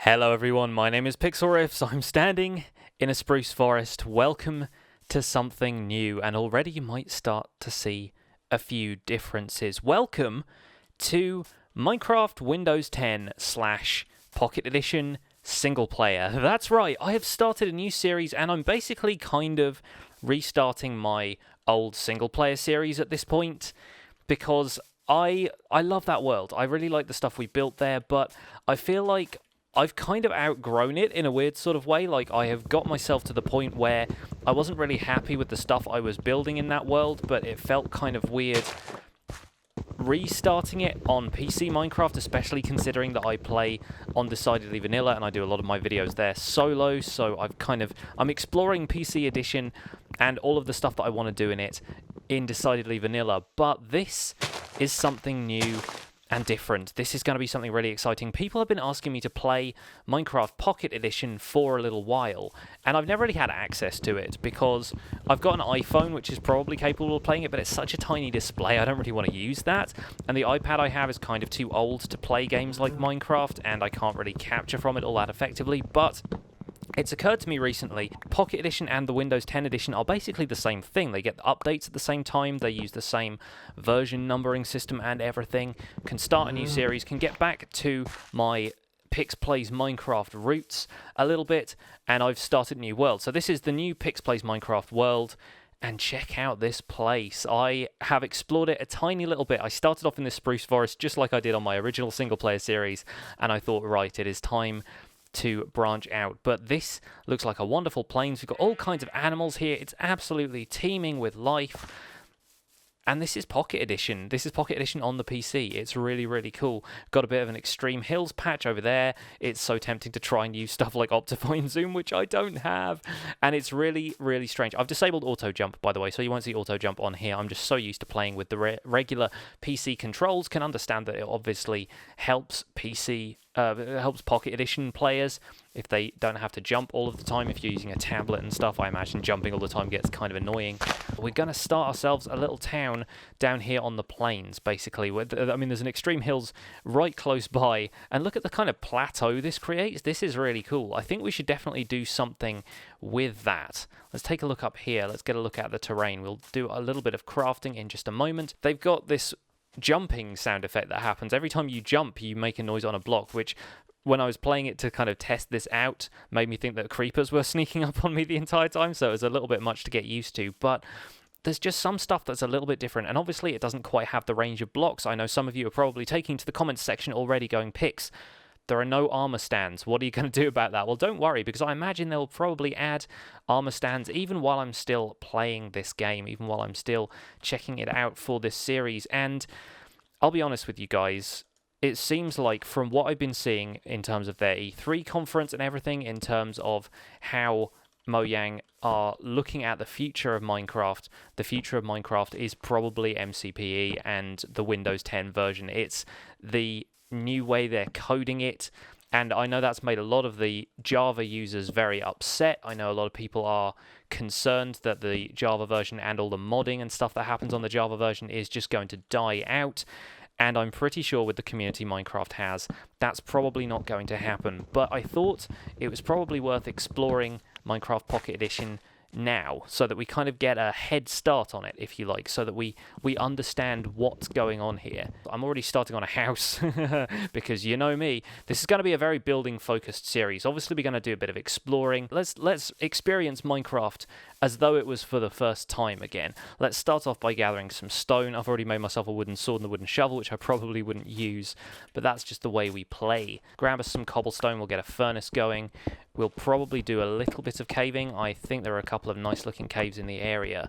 Hello everyone, my name is Pixlriffs. I'm standing in a spruce forest. Welcome to something new, and already you might start to see a few differences. Welcome to Minecraft Windows 10 / Pocket Edition single player. That's right, I have started a new series and I'm basically kind of restarting my old single player series at this point because I love that world. I really like the stuff we built there, but I feel like I've kind of outgrown it in a weird sort of way. Like, I have got myself to the point where I wasn't really happy with the stuff I was building in that world, but it felt kind of weird restarting it on PC Minecraft, especially considering that I play on Decidedly Vanilla and I do a lot of my videos there solo, so I'm exploring PC Edition and all of the stuff that I want to do in it in Decidedly Vanilla, but this is something new and different. This is going to be something really exciting. People have been asking me to play Minecraft Pocket Edition for a little while, and I've never really had access to it because I've got an iPhone which is probably capable of playing it, but it's such a tiny display, I don't really want to use that, and the iPad I have is kind of too old to play games like Minecraft, and I can't really capture from it all that effectively, but it's occurred to me recently, Pocket Edition and the Windows 10 Edition are basically the same thing. They get the updates at the same time, they use the same version numbering system and everything, can start a new series, can get back to my Pix Plays Minecraft roots a little bit, and I've started a new world. So this is the new Pix Plays Minecraft world, and check out this place. I have explored it a tiny little bit. I started off in this spruce forest just like I did on my original single player series, and I thought, right, it is time to branch out, but this looks like a wonderful plains. We've got all kinds of animals here. It's absolutely teeming with life, and this is Pocket Edition. This is Pocket Edition on the PC. It's really, really cool. Got a bit of an extreme hills patch over there. It's so tempting to try and use stuff like Optifine Zoom, which I don't have, and it's really, really strange. I've disabled auto jump, by the way, so you won't see auto jump on here. I'm just so used to playing with the regular PC controls. Can understand that it obviously helps it helps Pocket Edition players if they don't have to jump all of the time. If you're using a tablet and stuff, I imagine jumping all the time gets kind of annoying. We're going to start ourselves a little town down here on the plains, basically. There's an extreme hills right close by, and look at the kind of plateau this creates. This is really cool. I think we should definitely do something with that. Let's take a look up here. Let's get a look at the terrain. We'll do a little bit of crafting in just a moment. They've got this jumping sound effect that happens. Every time you jump, you make a noise on a block, which when I was playing it to kind of test this out, made me think that creepers were sneaking up on me the entire time, so it was a little bit much to get used to, but there's just some stuff that's a little bit different, and obviously it doesn't quite have the range of blocks. I know some of you are probably taking to the comments section already going, Pix, there are no armor stands. What are you going to do about that? Well, don't worry, because I imagine they'll probably add armor stands even while I'm still playing this game, even while I'm still checking it out for this series. And I'll be honest with you guys, it seems like from what I've been seeing in terms of their E3 conference and everything, in terms of how Mojang are looking at the future of Minecraft is probably MCPE and the Windows 10 version. It's the new way they're coding it, and I know that's made a lot of the Java users very upset. I know a lot of people are concerned that the Java version and all the modding and stuff that happens on the Java version is just going to die out, and I'm pretty sure with the community Minecraft has, that's probably not going to happen. But I thought it was probably worth exploring Minecraft Pocket Edition now, so that we kind of get a head start on it, if you like, so that we understand what's going on here. I'm already starting on a house because you know me, this is going to be a very building focused series. Obviously we're going to do a bit of exploring. Let's experience Minecraft as though it was for the first time again. Let's start off by gathering some stone. I've already made myself a wooden sword and a wooden shovel, which I probably wouldn't use, but that's just the way we play. Grab us some cobblestone, we'll get a furnace going. We'll probably do a little bit of caving. I think there are a couple of nice looking caves in the area.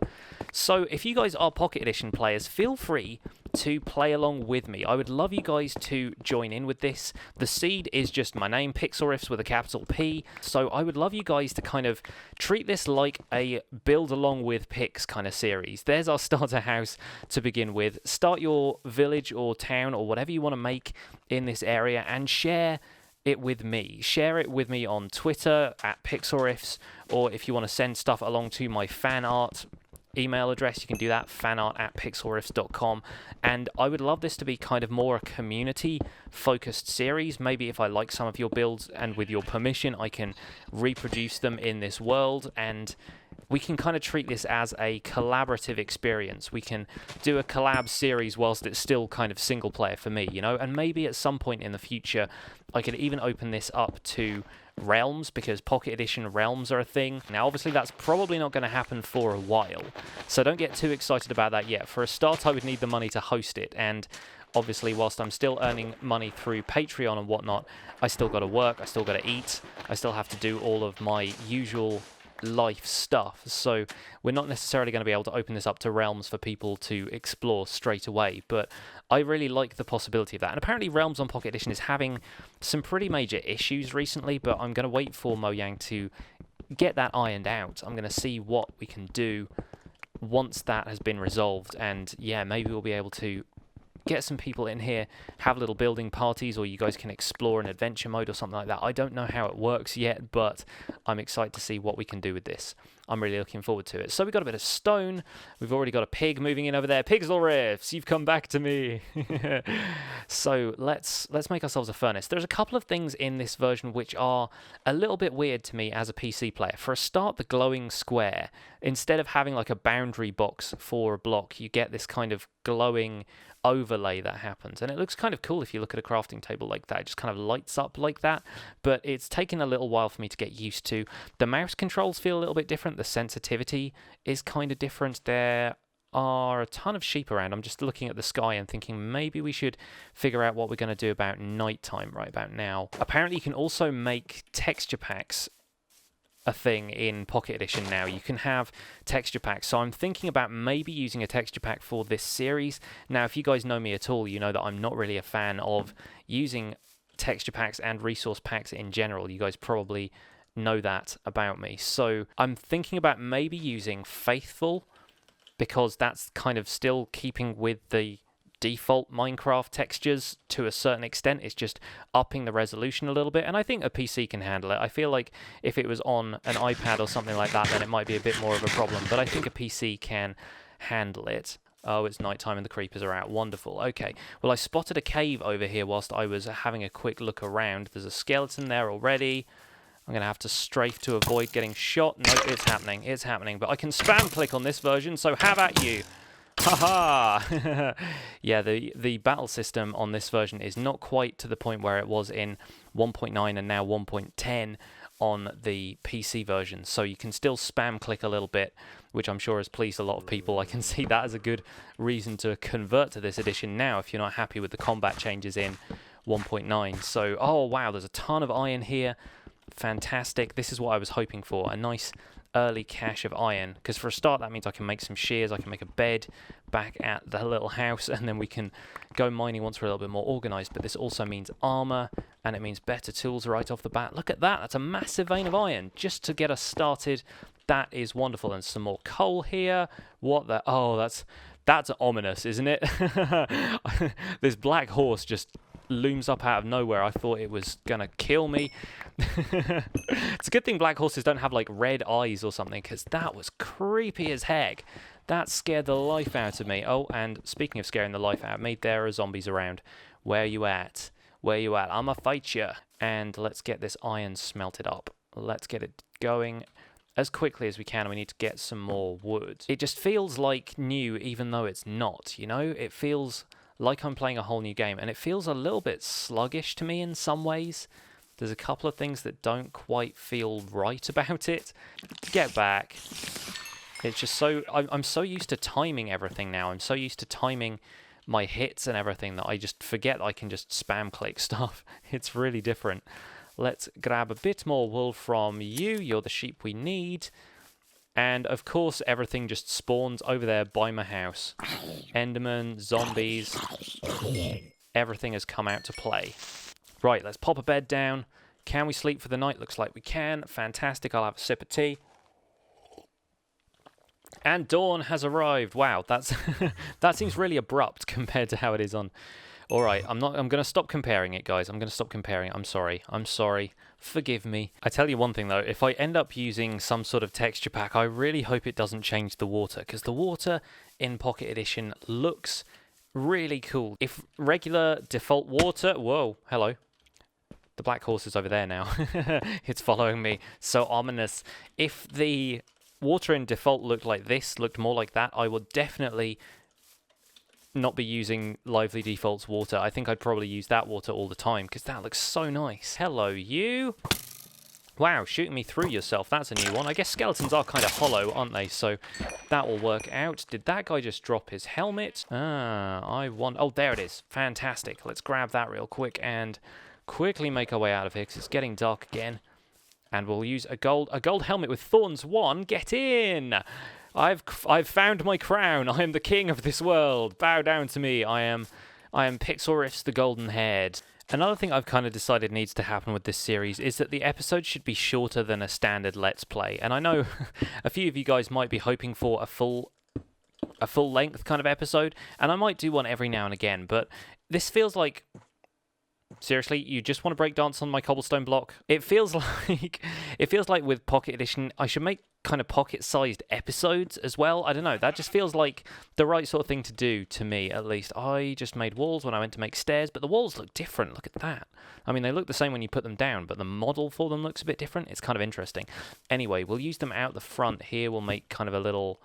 So if you guys are Pocket Edition players, feel free to play along with me. I would love you guys to join in with this. The seed is just my name, Pixlriffs with a capital P. So I would love you guys to kind of treat this like a build along with Pix kind of series. There's our starter house to begin with. Start your village or town or whatever you want to make in this area and share it with me. Share it with me on Twitter at Pixlriffs, or if you want to send stuff along to my fan art email address, you can do that, fanart@pixlriffs.com. And I would love this to be kind of more a community-focused series. Maybe if I like some of your builds, and with your permission, I can reproduce them in this world, and we can kind of treat this as a collaborative experience. We can do a collab series whilst it's still kind of single player for me, you know, and maybe at some point in the future I could even open this up to realms, because Pocket Edition realms are a thing. Now obviously that's probably not going to happen for a while, so don't get too excited about that yet. For a start, I would need the money to host it, and obviously whilst I'm still earning money through Patreon and whatnot, I still got to work, I still got to eat, I still have to do all of my usual life stuff, so we're not necessarily going to be able to open this up to realms for people to explore straight away, but I really like the possibility of that. And apparently Realms on Pocket Edition is having some pretty major issues recently, but I'm going to wait for Mojang to get that ironed out. I'm going to see what we can do once that has been resolved, and yeah, maybe we'll be able to get some people in here, have little building parties, or you guys can explore in adventure mode or something like that. I don't know how it works yet, but I'm excited to see what we can do with this. I'm really looking forward to it. So we've got a bit of stone. We've already got a pig moving in over there. Pixlriffs, you've come back to me. So let's make ourselves a furnace. There's a couple of things in this version which are a little bit weird to me as a PC player. For a start, the glowing square. Instead of having like a boundary box for a block, you get this kind of glowing overlay that happens, and it looks kind of cool if you look at a crafting table like that. It just kind of lights up like that, but it's taken a little while for me to get used to. The mouse controls feel a little bit different. The sensitivity is kind of different. There are a ton of sheep around. I'm just looking at the sky and thinking maybe we should figure out what we're going to do about nighttime right about now. Apparently you can also make texture packs a thing in Pocket Edition now. You can have texture packs, so I'm thinking about maybe using a texture pack for this series. Now, if you guys know me at all, you know that I'm not really a fan of using texture packs and resource packs in general. You guys probably know that about me. So I'm thinking about maybe using Faithful, because that's kind of still keeping with the default Minecraft textures to a certain extent. It's just upping the resolution a little bit, and I think a PC can handle it. I feel like if it was on an iPad or something like that, then it might be a bit more of a problem, but I think a PC can handle it. Oh, it's nighttime and the creepers are out. Wonderful. Okay, well, I spotted a cave over here whilst I was having a quick look around. There's a skeleton there already. I'm going to have to strafe to avoid getting shot. No, it's happening. It's happening, but I can spam click on this version, so have at you. Haha! Yeah, the battle system on this version is not quite to the point where it was in 1.9 and now 1.10 on the PC version, so you can still spam click a little bit, which I'm sure has pleased a lot of people. I can see that as a good reason to convert to this edition now if you're not happy with the combat changes in 1.9. So, oh wow, there's a ton of iron here. Fantastic. This is what I was hoping for, a nice early cache of iron, because for a start that means I can make some shears, I can make a bed back at the little house, and then we can go mining once we're a little bit more organized. But this also means armor, and it means better tools right off the bat. Look at that, that's a massive vein of iron just to get us started. That is wonderful. And some more coal here. What the, oh, that's ominous, isn't it? This black horse just looms up out of nowhere. I thought it was gonna kill me. It's a good thing black horses don't have like red eyes or something, because that was creepy as heck. That scared the life out of me. Oh, and speaking of scaring the life out of me, there are zombies around. Where you at? Where you at? I'ma fight you. And let's get this iron smelted up. Let's get it going as quickly as we can. We need to get some more wood. It just feels like new, even though it's not, you know? It feels like I'm playing a whole new game, and it feels a little bit sluggish to me in some ways. There's a couple of things that don't quite feel right about it. Get back. It's just so... I'm so used to timing everything now. I'm so used to timing my hits and everything that I just forget I can just spam click stuff. It's really different. Let's grab a bit more wool from you. You're the sheep we need. And, of course, everything just spawns over there by my house. Enderman, zombies, everything has come out to play. Right, let's pop a bed down. Can we sleep for the night? Looks like we can. Fantastic, I'll have a sip of tea. And dawn has arrived. Wow, that's that seems really abrupt compared to how it is on All right, I'm going to stop comparing it, guys. I'm going to stop comparing it. I'm sorry. I'm sorry. Forgive me. I tell you one thing, though. If I end up using some sort of texture pack, I really hope it doesn't change the water, because the water in Pocket Edition looks really cool. If regular default water... Whoa, hello. The black horse is over there now. It's following me. So ominous. If the water in default looked like this, looked more like that, I would definitely not be using Lively Default's water. I think I'd probably use that water all the time, because that looks so nice. Hello, you. Wow, shooting me through yourself. That's a new one. I guess skeletons are kind of hollow, aren't they? So that will work out. Did that guy just drop his helmet? I want... Oh, there it is. Fantastic. Let's grab that real quick and quickly make our way out of here, because it's getting dark again. And we'll use a gold helmet with thorns 1. Get in! I've found my crown. I am the king of this world. Bow down to me. I am Pixlriffs the Golden Haired. Another thing I've kind of decided needs to happen with this series is that the episodes should be shorter than a standard Let's Play. And I know a few of you guys might be hoping for a full length kind of episode, and I might do one every now and again, but this feels like... Seriously, you just want to break dance on my cobblestone block? It feels like with Pocket Edition, I should make kind of pocket-sized episodes as well. I don't know, that just feels like the right sort of thing to do, to me at least. I just made walls when I went to make stairs, but the walls look different. Look at that. I mean, they look the same when you put them down, but the model for them looks a bit different. It's kind of interesting. Anyway, we'll use them out the front here. We'll make kind of a little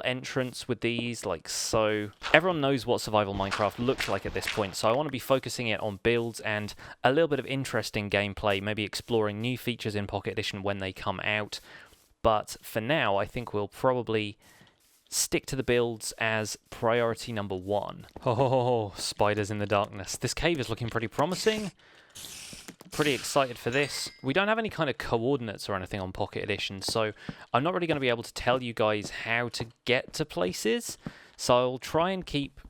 entrance with these, like so. Everyone knows what survival Minecraft looks like at this point, so I want to be focusing it on builds and a little bit of interesting gameplay, maybe exploring new features in Pocket Edition when they come out. But for now, I think we'll probably stick to the builds as priority number 1. Oh, spiders in the darkness. This cave is looking pretty promising. Pretty excited for this. We don't have any kind of coordinates or anything on Pocket Edition, so I'm not really going to be able to tell you guys how to get to places, so I'll try and keep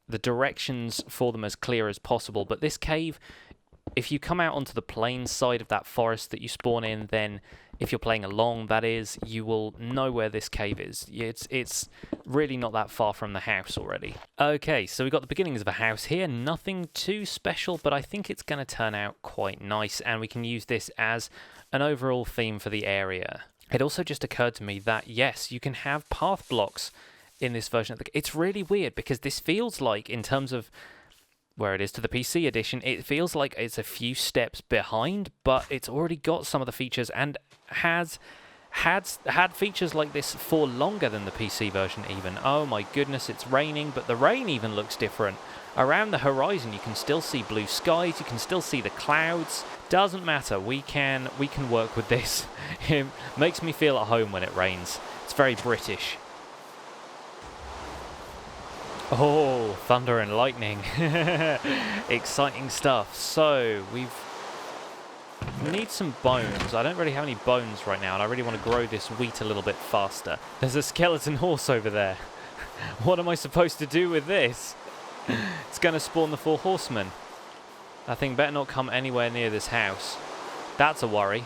the directions for them as clear as possible. But this cave, if you come out onto the plain side of that forest that you spawn in, then if you're playing along, that is, you will know where this cave is. It's really not that far from the house already. Okay, so we've got the beginnings of a house here. Nothing too special, but I think it's going to turn out quite nice, and we can use this as an overall theme for the area. It also just occurred to me that, yes, you can have path blocks in this version of the... It's really weird, because this feels like, in terms of where it is to the PC edition, it feels like it's a few steps behind, but it's already got some of the features and has had features like this for longer than the PC version even. Oh my goodness, it's raining, but the rain even looks different. Around the horizon you can still see blue skies, you can still see the clouds. Doesn't matter, we can work with this. It makes me feel at home when it rains. It's very British. Oh, thunder and lightning. Exciting stuff. So, we need some bones. I don't really have any bones right now, and I really want to grow this wheat a little bit faster. There's a skeleton horse over there. What am I supposed to do with this? It's going to spawn the 4 horsemen. That thing better not come anywhere near this house. That's a worry.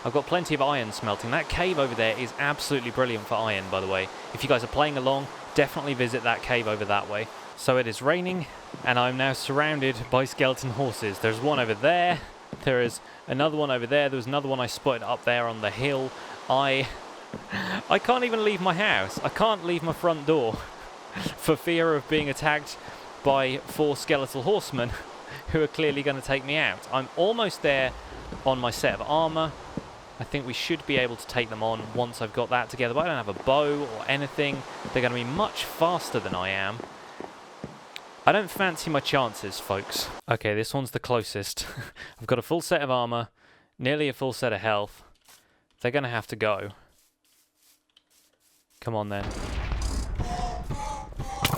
I've got plenty of iron smelting. That cave over there is absolutely brilliant for iron, by the way. If you guys are playing along, definitely visit that cave over that way. So it is raining, and I'm now surrounded by skeleton horses. There's one over there. There is another one over there. There was another one I spotted up there on the hill. I can't even leave my house. I can't leave my front door for fear of being attacked by 4 skeletal horsemen who are clearly going to take me out. I'm almost there on my set of armor. I think we should be able to take them on once I've got that together, but I don't have a bow or anything. They're going to be much faster than I am. I don't fancy my chances, folks. Okay, this one's the closest. I've got a full set of armor, nearly a full set of health. They're going to have to go. Come on, then.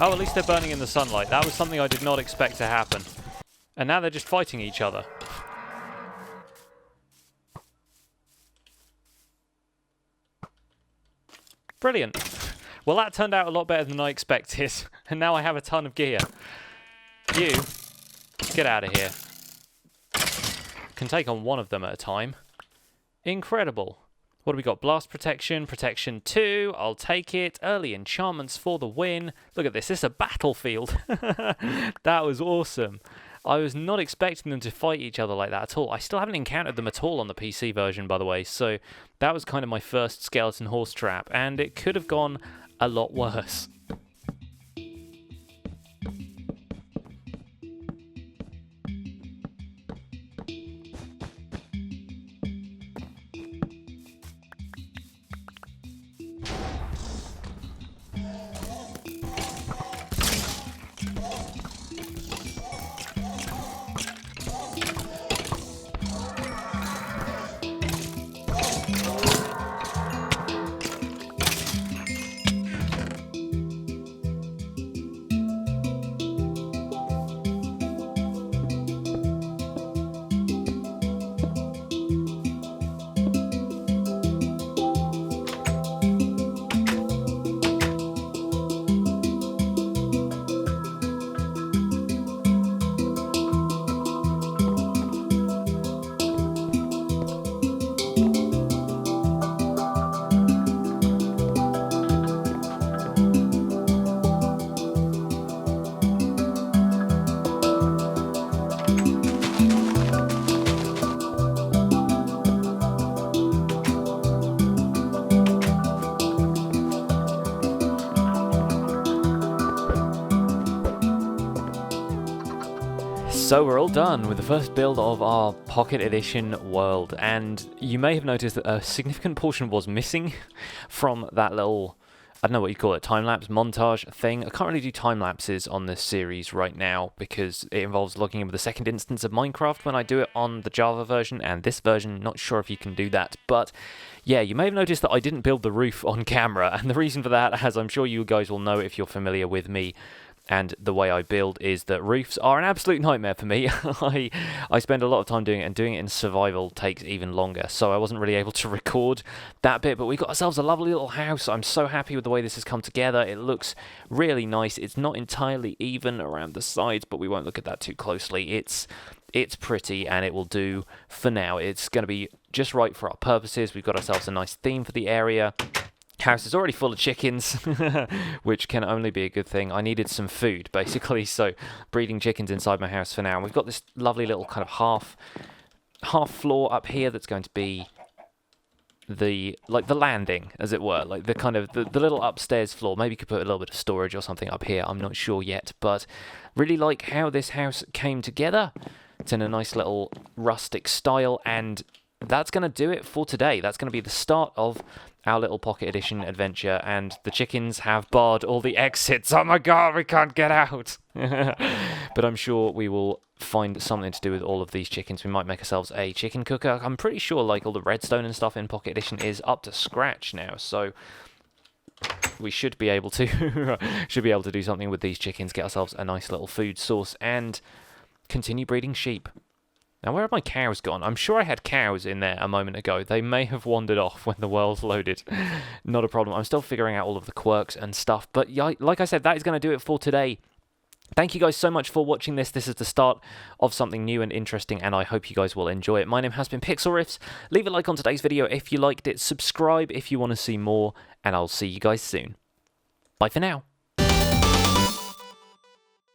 Oh, at least they're burning in the sunlight. That was something I did not expect to happen. And now they're just fighting each other. Brilliant. Well, that turned out a lot better than I expected. And now I have a ton of gear. You, get out of here. Can take on one of them at a time. Incredible. What do we got? Blast protection, protection 2. I'll take it. Early enchantments for the win. Look at this. This is a battlefield. That was awesome. I was not expecting them to fight each other like that at all. I still haven't encountered them at all on the PC version, by the way. So that was kind of my first skeleton horse trap. And it could have gone a lot worse. So we're all done with the first build of our Pocket Edition world, and you may have noticed that a significant portion was missing from that little, I don't know what you call it, time-lapse montage thing. I can't really do time-lapses on this series right now because it involves logging in with the second instance of Minecraft when I do it on the Java version, and this version, not sure if you can do that, but yeah, you may have noticed that I didn't build the roof on camera, and the reason for that, as I'm sure you guys will know if you're familiar with me and the way I build, is that roofs are an absolute nightmare for me. I spend a lot of time doing it, and doing it in survival takes even longer, so I wasn't really able to record that bit, but we got ourselves a lovely little house. I'm so happy with the way this has come together. It looks really nice. It's not entirely even around the sides, but we won't look at that too closely. It's pretty, and it will do for now. It's going to be just right for our purposes. We've got ourselves a nice theme for the area. House is already full of chickens, which can only be a good thing. I needed some food, basically, so breeding chickens inside my house for now. And we've got this lovely little kind of half floor up here that's going to be the landing, as it were, like the kind of the little upstairs floor. Maybe you could put a little bit of storage or something up here. I'm not sure yet, but really like how this house came together. It's in a nice little rustic style, and that's going to do it for today. That's going to be the start of our little Pocket Edition adventure, and the chickens have barred all the exits. Oh my god, we can't get out! But I'm sure we will find something to do with all of these chickens. We might make ourselves a chicken cooker. I'm pretty sure like all the redstone and stuff in Pocket Edition is up to scratch now, so we should be able to do something with these chickens, get ourselves a nice little food source, and continue breeding sheep. Now, where have my cows gone? I'm sure I had cows in there a moment ago. They may have wandered off when the world loaded. Not a problem. I'm still figuring out all of the quirks and stuff. But yeah, like I said, that is going to do it for today. Thank you guys so much for watching this. This is the start of something new and interesting, and I hope you guys will enjoy it. My name has been Pixlriffs. Leave a like on today's video if you liked it. Subscribe if you want to see more, and I'll see you guys soon. Bye for now.